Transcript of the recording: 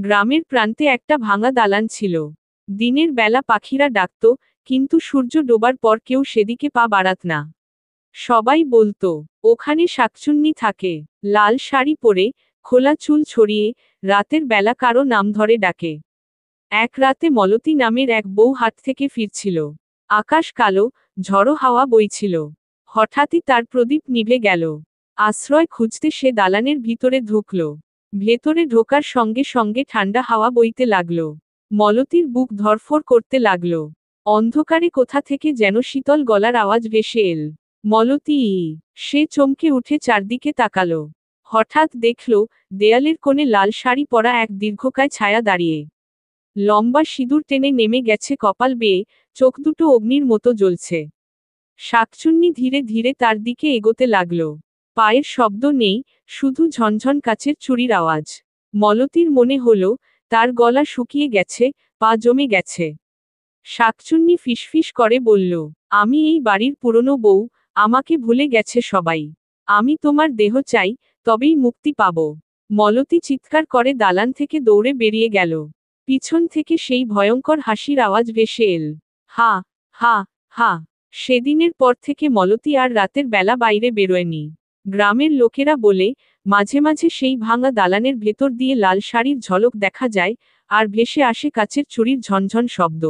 গ্রামের প্রান্তে একটা ভাঙা দালান ছিল। দিনের বেলা পাখিরা ডাকত, কিন্তু সূর্য ডোবার পর কেউ সেদিকে পা বাড়াত না। সবাই বলতো, ওখানে শাকচুন্নি থাকে, লাল শাড়ি পরে, খোলা চুল ছড়িয়ে, রাতের বেলা কারো নাম ধরে ডাকে। এক রাতে মলতী নামের এক বউ হাট থেকে ফিরছিল। আকাশ কালো, ঝড়ো হাওয়া বইছিল। হঠাৎই তার প্রদীপ নিভে গেল। আশ্রয় খুঁজতে সে দালানের ভিতরে ঢুকল। ভেতরে ঢোকার সঙ্গে সঙ্গে ঠান্ডা হাওয়া বইতে লাগল। মলতীর বুক ধড়ফড় করতে লাগল। অন্ধকারে কোথা থেকে যেন শীতল গলার আওয়াজ ভেসে এল। মলতী! সে চমকে উঠে চারদিকে তাকালো। হঠাৎ দেখল, দেয়ালের কোণে লাল শাড়ি পরা এক দীর্ঘকায় ছায়া দাঁড়িয়ে। লম্বা সিঁদুর টেনে নেমে গেছে কপাল বেয়ে, চোখ দুটো অগ্নির মতো জ্বলছে। শাকচুন্নি ধীরে ধীরে তার দিকে এগোতে লাগল। পায়ের শব্দ নেই, শুধু ঝনঝন কাচের চুড়ির আওয়াজ। মলতীর মনে হলো, তার গলা শুকিয়ে গেছে, পা জমে গেছে। শাকচুন্নি ফিসফিস করে বলল, আমি এই বাড়ির পুরনো বউ, আমাকে ভুলে গেছে সবাই। আমি তোমার দেহ চাই, তবেই মুক্তি পাব। মলতী চিৎকার করে দালান থেকে দৌড়ে বেরিয়ে গেল। পিছন থেকে সেই ভয়ঙ্কর হাসির আওয়াজ ভেসে এল। হা হা হা। সেদিনের পর থেকে মলতী আর রাতের বেলা বাইরে বেরোয়নি। গ্রামের লোকেরা বলে, মাঝে মাঝে সেই ভাঙা দালানের ভেতর দিয়ে লাল শাড়ির ঝলক দেখা যায়, আর ভেসে আসে কাচের চুড়ির ঝনঝন শব্দ।